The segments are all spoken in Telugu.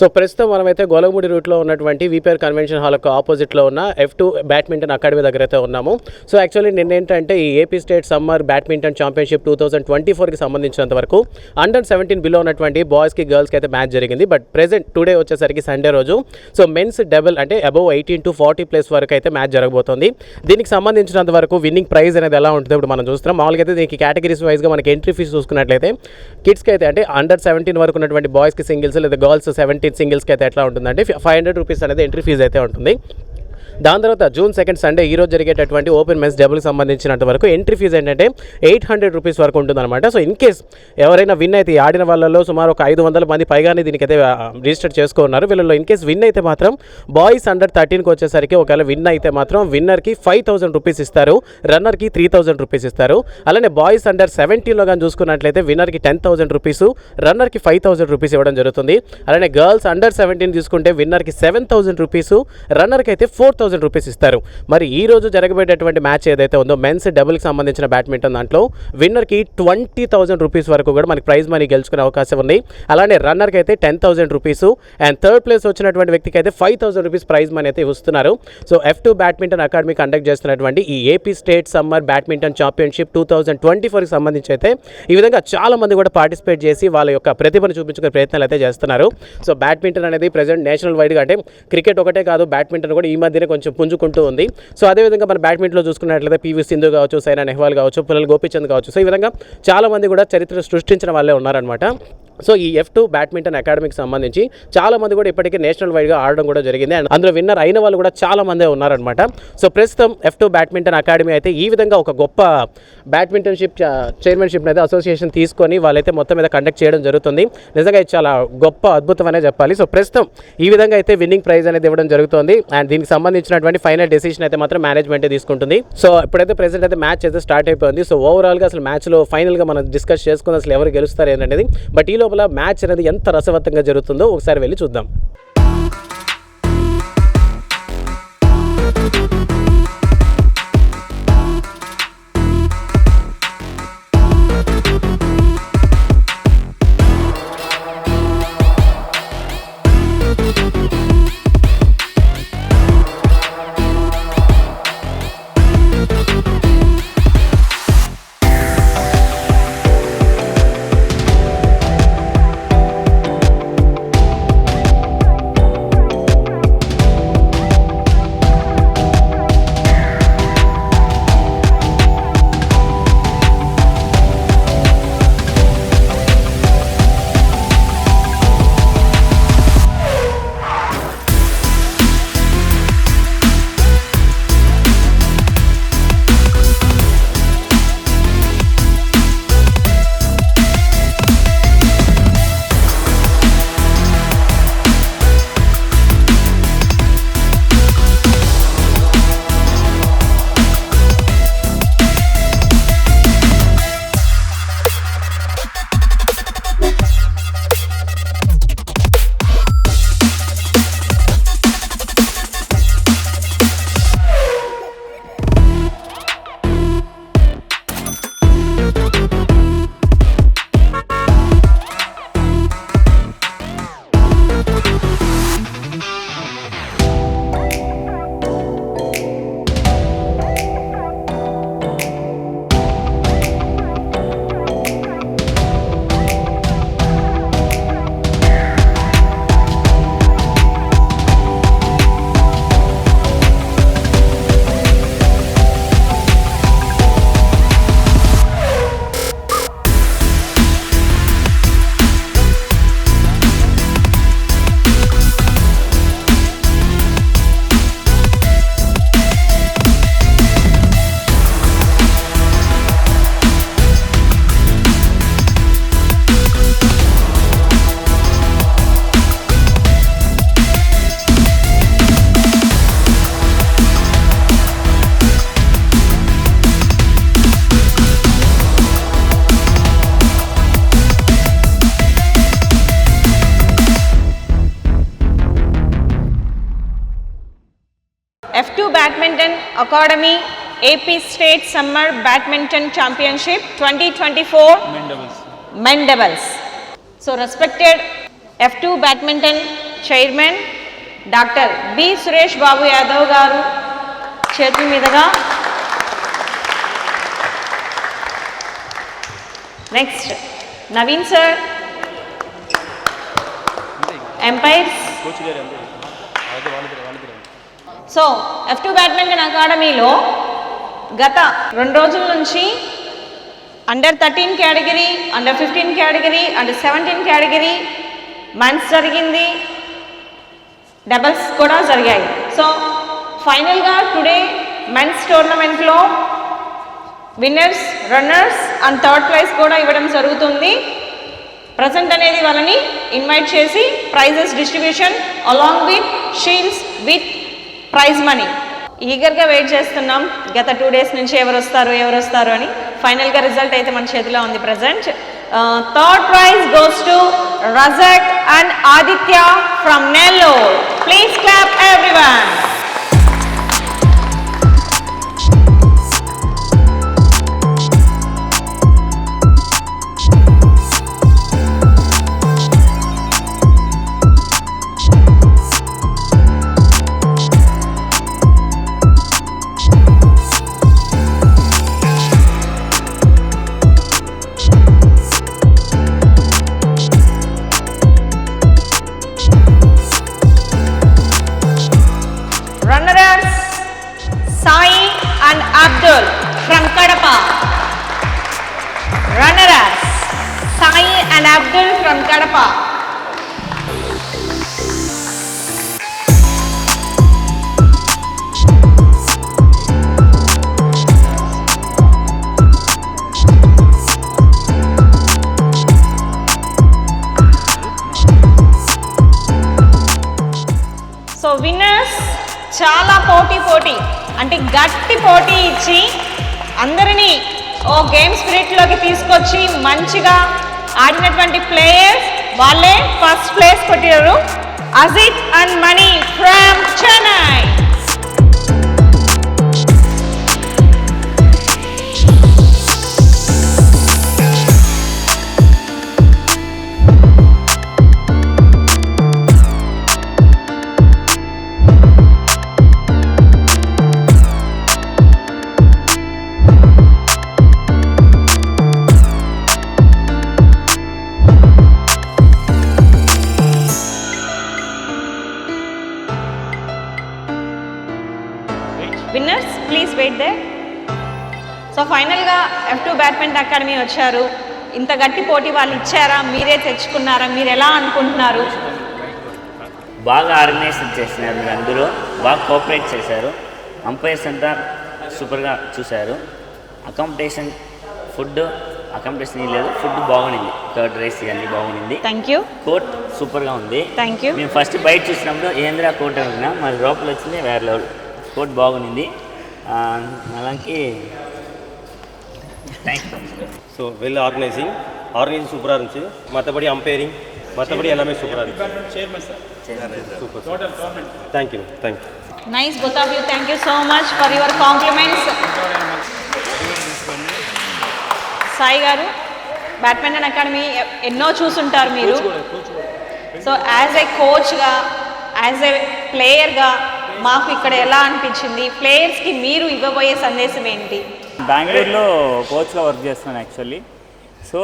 సో ప్రస్తుతం మనమైతే గోలగముడి రూట్లో ఉన్నటువంటి వీపీఆర్ కన్వెన్షన్ హాల్ ఆపోజిట్లో ఉన్న F2 బ్యాడ్మింటన్ అకాడమీ దగ్గర అయితే ఉన్నాము. సో యాక్చువల్లీ నిన్న ఏంటంటే ఈ AP state summer badminton championship 2024కి సంబంధించినంత వరకు అండర్-17 బిలో ఉన్నటువంటి బాయ్స్కి గర్ల్స్కి అయితే మ్యాచ్ జరిగింది. బట్ ప్రెజెంట్ టుడే వచ్చేసరికి సండే రోజు సో మెన్స్ డబుల్ అంటే అబవ్ 18 to 40 ప్లేస్ వరకు అయితే మ్యాచ్ జరగబోతోంది. దీనికి సంబంధించినంత వరకు విన్నింగ్ ప్రైజ్ అనేది ఎలా ఉంటుంది ఇప్పుడు మనం చూస్తున్నాం. మామూలుగా అయితే దీనికి కేటగిరీస్ వైజ్గా మనకి ఎంట్రీ ఫీజు చూసుకున్నట్లయితే కిడ్స్కి అయితే అంటే అండర్-17 వరకు ఉన్నటువంటి బాయ్స్కి సింగిల్స్ లేదా గర్ల్స్ 17 సింగిల్స్కి అయితే ఎట్లా ఉంటుందంటే 500 రూపీస్ అనేది ఎంట్రీ ఫీజు అయితే ఉంటుంది. దాని తర్వాత June 2 సండే ఈరోజు జరిగేటటువంటి ఓపెన్ మెన్స్ డబుల్కి సంబంధించినంత వరకు ఎంట్రీ ఫీజు ఏంటంటే 800 రూపీస్ వరకు ఉంటుందన్నమాట. సో ఇన్ కేస్ ఎవరైనా విన్ అయితే ఆడిన వాళ్ళలో సుమారు ఒక 500 మంది పైగానే దీనికైతే రిజిస్టర్ చేసుకున్నారు. వీళ్ళలో ఇన్ కేస్ విన్ అయితే మాత్రం బాయ్స్ అండర్-13కి వచ్చేసరికి ఒకవేళ విన్ అయితే మాత్రం విన్నర్కి 5000 రూపీస్ ఇస్తారు, రన్నర్కి 3000 రూపీస్ ఇస్తారు. అలానే బాయ్స్ అండర్-17లో కానీ చూసుకున్నట్లయితే విన్నర్కి 10,000 రూపీస్, రన్నర్కి 5000 రూపీస్ ఇవ్వడం జరుగుతుంది. అలానే గర్ల్స్ అండర్-17 తీసుకుంటే విన్నర్కి 7000 రూపీస్, రన్నర్కి అయితే 4000 రూపీస్ ఇస్తారు. మరి ఈ రోజు జరగబోయేటటువంటి మ్యాచ్ ఏదైతే ఉందో మెన్స్ డబుల్కి సంబంధించిన బ్యాడ్మింటన్ దాంట్లో విన్నర్కి 20,000 రూపీస్ వరకు కూడా మనకి ప్రైజ్ మనీ గెలుచుకునే అవకాశం ఉంది. అలానే రన్నర్కి అయితే 10,000 రూపీస్ అండ్ థర్డ్ ప్లేస్ వచ్చినటువంటి వ్యక్తికి అయితే 5,000 రూపీస్ ప్రైజ్ మనీ అయితే ఇస్తున్నారు. So F2 badminton academy conduct చేస్తున్నటువంటి ఈ AP state summer badminton championship 2024కి సంబంధించి అయితే ఈ విధంగా చాలా మంది కూడా పార్టిసిపేట్ చేసి వాళ్ళ యొక్క ప్రతిభను చూపించుకునే ప్రయత్నాలు అయితే చేస్తున్నారు. సో బ్యాడ్మింటన్ అనేది ప్రజెంట్ నేషనల్ వైడ్గా అంటే క్రికెట్ ఒకటే కాదు బ్యాడ్మింటన్ కూడా ఈ మధ్యనే కొంచెం పుంజుకుంటూ ఉంది. సో అదేవిధంగా మన బ్యాడ్మింటన్లో చూసుకున్నట్లయితే PV సింధు కావచ్చు, సైనా నెహ్వాల్ కావచ్చు, పుల్లల గోపీచంద్ కావచ్చు. సో ఈ విధంగా చాలా మంది కూడా చరిత్ర సృష్టించిన వాళ్ళే ఉన్నారనమాట. సో ఈ F2 బ్యాడ్మింటన్ అకాడమీకి సంబంధించి చాలా మంది కూడా ఇప్పటికే నేషనల్ వైడ్గా ఆడడం కూడా జరిగింది అండ్ అందులో విన్నర్ అయిన వాళ్ళు కూడా చాలా మందే ఉన్నారనమాట. సో ప్రస్తుతం F2 బ్యాడ్మింటన్ అకాడమీ అయితే ఈ విధంగా ఒక గొప్ప బ్యాడ్మింటన్షిప్ చైర్మన్షిప్ అయితే అసోసియేషన్ తీసుకొని వాళ్ళైతే మొత్తం మీద కండక్ట్ చేయడం జరుగుతుంది. నిజంగా ఇది చాలా గొప్ప అద్భుతం అనే చెప్పాలి. సో ప్రస్తుతం ఈ విధంగా అయితే విన్నింగ్ ప్రైజ్ అనేది ఇవ్వడం జరుగుతుంది అండ్ దీనికి సంబంధించినటువంటి ఫైనల్ డెసిషన్ అయితే మాత్రం మేనేజ్మెంట్ తీసుకుంటుంది. సో ఇప్పుడైతే ప్రెసెంట్ అయితే మ్యాచ్ అయితే స్టార్ట్ అయిపోయింది. సో ఓవరాల్గా అసలు మ్యాచ్లో ఫైనల్గా మనం డిస్కస్ చేసుకుని అసలు ఎవరు గెలుస్తారు ఏంటనేది, బట్ ఈ లోపల మ్యాచ్ అనేది ఎంత రసవత్తంగా జరుగుతుందో ఒకసారి వెళ్ళి చూద్దాం. F2 Badminton Academy AP State Summer Badminton Championship 2024 Men Doubles. So respected F2 Badminton chairman doctor B Suresh Babu Yadav గారు చేతుల మీదుగా. Next Naveen sir, umpires. So F2 badminton అకాడమీలో గత 2 రోజుల నుంచి under 13 category, under 15 category, under 17 category men's జరిగింది, డబల్స్ కూడా జరిగాయి. సో ఫైనల్గా టుడే మెన్స్ టోర్నమెంట్లో winners, runners and third prize కూడా ఇవ్వడం జరుగుతుంది. ప్రజెంట్ అనేది వాళ్ళని ఇన్వైట్ చేసి prizes distribution along with shields with prize money. ఈగర్గా వెయిట్ చేస్తున్నాం గత 2 డేస్ నుంచి ఎవరు వస్తారు అని. ఫైనల్గా రిజల్ట్ అయితే మన చేతిలో ఉంది present. Third prize goes to Rajak and Aditya from Nellore. Please clap everyone. Abdul from Kadapa. Runner-up Sai and Abdul from Kadapa. So winners చాలా పోటీ అంటే గట్టి పోటీ ఇచ్చి అందరినీ ఓ గేమ్ స్పిరిట్లోకి తీసుకొచ్చి మంచిగా ఆడినటువంటి ప్లేయర్స్ వాళ్ళే ఫస్ట్ ప్లేస్ కొట్టారు. Ajith and Mani from Chennai. Winners please wait దే. సో ఫైనల్గా F2 బ్యాడ్మింటన్ అకాడమీ వచ్చారు. ఇంత గట్టి పోటీ వాళ్ళు ఇచ్చారా, మీరే తెచ్చుకున్నారా, మీరు ఎలా అనుకుంటున్నారు? బాగా ఆర్గనైజ్ చేసినారు, మీరు అందరూ బాగా కోఆపరేట్ చేశారు. అంపైర్స్ అంతా సూపర్గా చూశారు. అకామిడేషన్ లేదు, ఫుడ్ బాగుంది, కర్డ్ రైస్ ఇవన్నీ బాగుంది. Thank you. కోర్ట్ సూపర్గా ఉంది. Thank you. మేము ఫస్ట్ బయట చూసినప్పుడు ఏంద్రా కోర్ట్ అనుకున్నా, మరి లోపల వచ్చింది వేరే లెవెల్. కోర్ట్ బాగుంది. అలాగే thank you. So well organising சூப்பராக இருந்துச்சு. மற்றபடி அம்பையரிங் எல்லாமே சூப்பராக இருந்துச்சு. Super. Thank you. Nice both of you. Thank you so much for your compliments. Sai గారు, బ్యాడ్మింటన్ అకాడమీ ఎన్నో చూసుంటారు మీరు. సో యాజ్ ఏ కోచ్గా, యాజ్ ఏ ప్లేయర్గా మాకు ఇక్కడ ఎలా అనిపించింది? ప్లేయర్స్కి మీరు ఇవ్వబోయే సందేశం ఏంటి? బెంగళూరులో కోచ్గా వర్క్ చేస్తున్నాను యాక్చువల్లీ. సో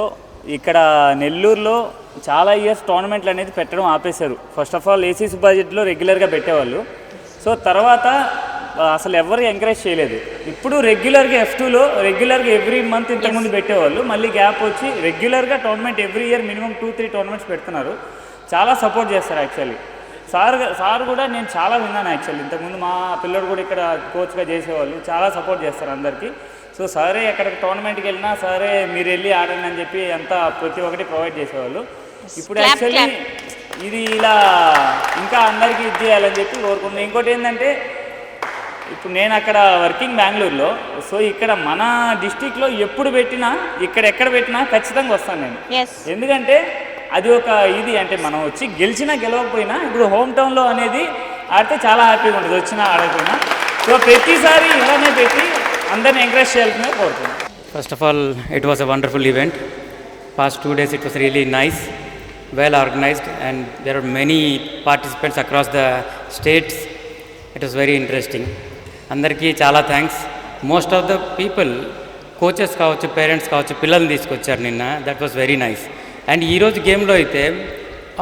ఇక్కడ నెల్లూరులో చాలా ఇయర్స్ టోర్నమెంట్లు అనేది పెట్టడం ఆపేశారు. ఫస్ట్ ఆఫ్ ఆల్ ఏసీసీ బడ్జెట్లో రెగ్యులర్గా పెట్టేవాళ్ళు. సో తర్వాత అసలు ఎవరు ఎంకరేజ్ చేయలేదు. ఇప్పుడు రెగ్యులర్గా F2లో రెగ్యులర్గా ఎవ్రీ మంత్ ఇంతకుముందు పెట్టేవాళ్ళు, మళ్ళీ గ్యాప్ వచ్చి రెగ్యులర్గా tournament every year minimum 2-3 tournaments పెడుతున్నారు. చాలా సపోర్ట్ చేస్తారు యాక్చువల్లీ. సార్ కూడా నేను చాలా విన్నాను యాక్చువల్లీ. ఇంతకుముందు మా పిల్లడు కూడా ఇక్కడ కోచ్గా చేసేవాళ్ళు, చాలా సపోర్ట్ చేస్తారు అందరికీ. సో సరే ఎక్కడికి టోర్నమెంట్కి వెళ్ళినా సరే మీరు వెళ్ళి ఆడండి అని చెప్పి అంతా ప్రతి ఒక్కటి ప్రొవైడ్ చేసేవాళ్ళు. ఇప్పుడు యాక్చువల్లీ ఇది ఇలా ఇంకా అందరికీ ఇది చేయాలని చెప్పి కోరుకుంటున్నాను. ఇంకోటి ఏంటంటే ఇప్పుడు నేను అక్కడ వర్కింగ్ బెంగళూరులో. సో ఇక్కడ మన డిస్టిక్లో ఎప్పుడు పెట్టినా ఎక్కడ పెట్టినా ఖచ్చితంగా వస్తాను నేను. ఎందుకంటే అది ఒక ఇది అంటే మనం వచ్చి గెలిచినా గెలవకపోయినా ఇప్పుడు హోమ్ టౌన్లో అనేది ఆడితే చాలా హ్యాపీగా ఉంటుంది, వచ్చినా ఆడకపోయినా. సో ప్రతిసారి ఇలానే పెట్టి అందరిని ఎంకరేజ్ చేయాలని కోరుతున్నాను. First of all, it was a wonderful event. Past 2 days it was really nice. well organized, and there are many participants across the states. It was very interesting. Andarki chala thanks. Most of the people, coaches కావచ్చు, పేరెంట్స్ కావచ్చు, పిల్లల్ని తీసుకొచ్చారు నిన్న. That was very nice. And ఈరోజు గేమ్లో అయితే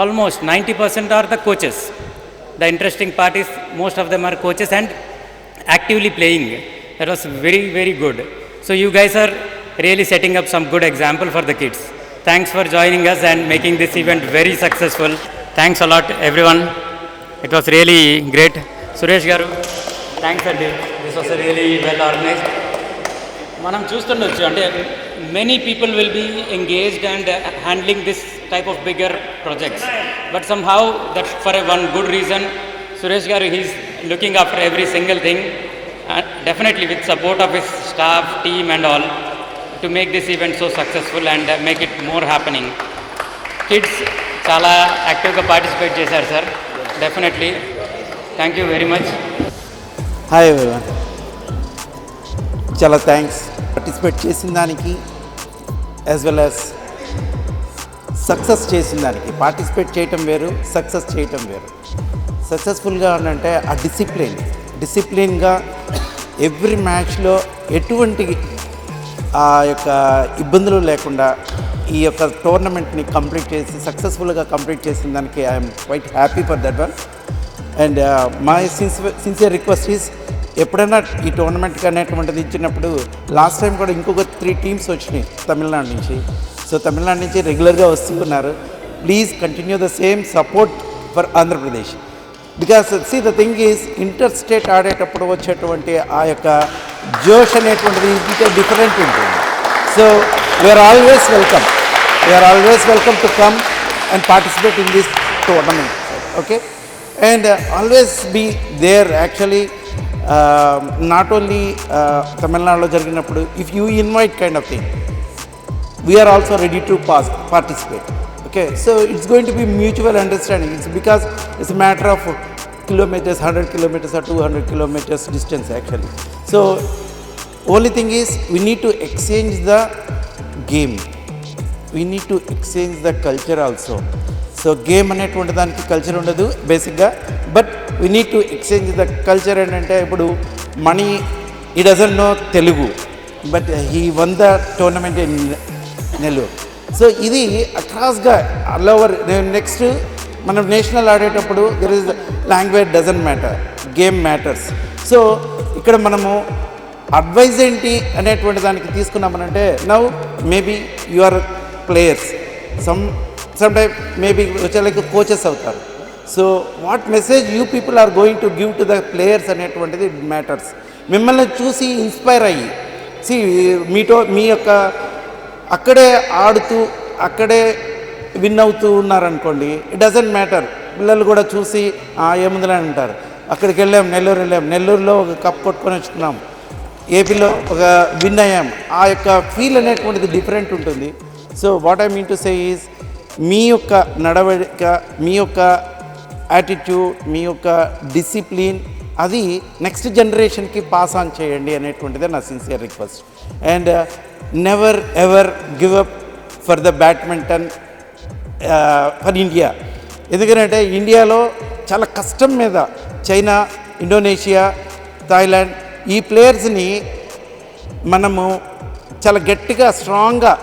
almost 90% are the coaches. The interesting part is most of them are coaches and actively playing. That was very very good. So you guys are really setting up some good example for the kids. Thanks for joining us and making this event very successful. Thanks a lot everyone. It was really great. Suresh గారు, థ్యాంక్స్ అండి. This was really well organised. మనం చూస్తుండొచ్చు అంటే many people will be engaged and handling this type of bigger projects, but somehow that for one good reason Suresh గారు he's looking after every single thing, definitely with support of his staff, team and all, to make this event so successful and make it more happening. Kids చాలా యాక్టివ్గా పార్టిసిపేట్ చేశారు sir. Definitely thank you very much. Hi everyone, చాలా థ్యాంక్స్ పార్టిసిపేట్ చేసిన దానికి యాజ్ వెల్ యాజ్ సక్సెస్ చేసిన దానికి. పార్టిసిపేట్ చేయటం వేరు, సక్సెస్ చేయటం వేరు. సక్సెస్ఫుల్గా అంటే ఆ డిసిప్లిన్గా ఎవ్రీ మ్యాచ్లో ఎటువంటి ఆ యొక్క ఇబ్బందులు లేకుండా ఈ యొక్క టోర్నమెంట్ని కంప్లీట్ చేసి సక్సెస్ఫుల్గా కంప్లీట్ చేసిన దానికి I'm quite happy for that one. And my sincere request is, ఎప్పుడైనా ఈ టోర్నమెంట్కి అనేటువంటిది ఇచ్చినప్పుడు లాస్ట్ టైం కూడా ఇంకొక 3 టీమ్స్ వచ్చినాయి తమిళనాడు నుంచి. సో తమిళనాడు నుంచి రెగ్యులర్గా వస్తున్నారు. Please continue the same support for Andhra Pradesh. Because see the thing is, inter state ఆడేటప్పుడు వచ్చేటువంటి ఆ యొక్క జోష్ అనేటువంటిది ఇంకా డిఫరెంట్ ఉంటుంది. So we are always welcome to come and participate in this tournament. Okay, and always be there actually, not only Tamil Nadu జరిగినప్పుడు, if you invite kind of thing, we are also ready to participate. Okay, so it's going to be mutual understanding. It's because it's a matter of kilometers, 100 kilometers or 200 kilometers distance actually. So only thing is, we need to exchange the game, we need to exchange the culture also. So game అనేటువంటి దానికి కల్చర్ ఉండదు బేసిక్గా, but we need to exchange the culture. ఏంటంటే ఇప్పుడు money, he doesn't know Telugu, but he won the tournament in Nellore. So ఇది అక్రాస్గా ఆల్ ఓవర్. నెక్స్ట్ మనం నేషనల్ ఆడేటప్పుడు there is language doesn't matter, game matters. So ఇక్కడ మనము అడ్వైజ్ ఏంటి అనేటువంటి దానికి తీసుకున్నామనంటే, now maybe you are players, sometime maybe like coaches అవుతారు. So what message you people are going to give to the players అనేటువంటిది మ్యాటర్స్. మిమ్మల్ని చూసి ఇన్స్పైర్ అయ్యి, మీ యొక్క అక్కడే ఆడుతూ అక్కడే విన్ అవుతూ ఉన్నారనుకోండి, ఇట్ డజంట్ మ్యాటర్. పిల్లలు కూడా చూసి ఏముందని అంటారు. అక్కడికి వెళ్ళాం, నెల్లూరులో ఒక కప్ కొట్టుకొని వచ్చుకున్నాం, ఏపీలో ఒక విన్ అయ్యాం. ఆ యొక్క ఫీల్ అనేటువంటిది డిఫరెంట్ ఉంటుంది. So what I mean to say is, మీ యొక్క నడవడిక, మీ యొక్క యాటిట్యూడ్, మీ యొక్క డిసిప్లిన్, అది నెక్స్ట్ జనరేషన్కి పాస్ ఆన్ చేయండి అనేటువంటిదే నా sincere request. And never ever give up for the badminton for India. ఎందుకంటే ఇండియాలో చాలా కష్టం మీద చైనా, ఇండోనేషియా, థాయిలాండ్ ఈ ప్లేయర్స్ని మనము చాలా గట్టిగా స్ట్రాంగ్గా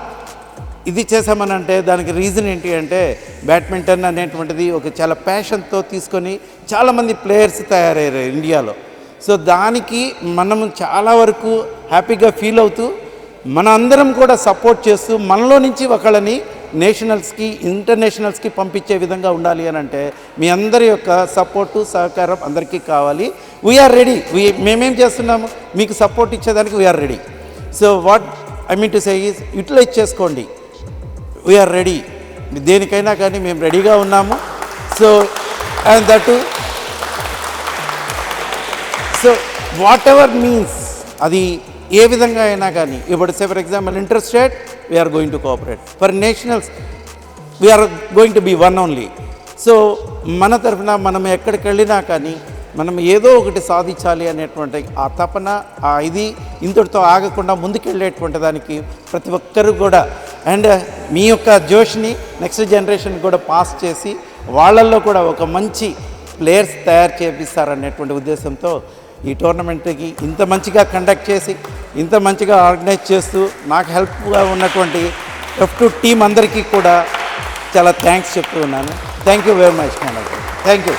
ఇది చేసామనంటే దానికి రీజన్ ఏంటి అంటే, బ్యాడ్మింటన్ అనేటువంటిది ఒక చాలా ప్యాషన్తో తీసుకొని చాలామంది ప్లేయర్స్ తయారయ్యారు ఇండియాలో. సో దానికి మనము చాలా వరకు హ్యాపీగా ఫీల్ అవుతూ, మన అందరం కూడా సపోర్ట్ చేస్తూ, మనలో నుంచి ఒకళ్ళని నేషనల్స్కి, ఇంటర్నేషనల్స్కి పంపించే విధంగా ఉండాలి అని అంటే మీ అందరి యొక్క సపోర్టు, సహకారం అందరికీ కావాలి. We are ready. మేమేం చేస్తున్నాము, మీకు సపోర్ట్ ఇచ్చేదానికి we are ready. So what I mean to say is, utilize చేసుకోండి. వీఆర్ రెడీ, దేనికైనా కానీ మేము రెడీగా ఉన్నాము. So and that, so whatever means, అది ఏ విధంగా అయినా కానీ. ఇప్పుడు say for example inter state, we are going to cooperate. For nationals we are going to be one only. So మన తరఫున మనం ఎక్కడికి వెళ్ళినా కానీ మనం ఏదో ఒకటి సాధించాలి అనేటువంటి ఆ తపన, ఆ ఇది ఇంతటితో ఆగకుండా ముందుకెళ్ళేటువంటి దానికి ప్రతి ఒక్కరు కూడా అండ్ మీ యొక్క జోష్ని నెక్స్ట్ జనరేషన్ కూడా పాస్ చేసి వాళ్ళల్లో కూడా ఒక మంచి ప్లేయర్స్ తయారు చేపిస్తారనేటువంటి ఉద్దేశంతో ఈ టోర్నమెంట్కి ఇంత మంచిగా కండక్ట్ చేసి ఇంత మంచిగా ఆర్గనైజ్ చేస్తూ నాకు హెల్ప్గా ఉన్నటువంటి F2 టీం అందరికీ కూడా చాలా థ్యాంక్స్ చెప్తూ ఉన్నాను. Thank you very much madam. Thank you.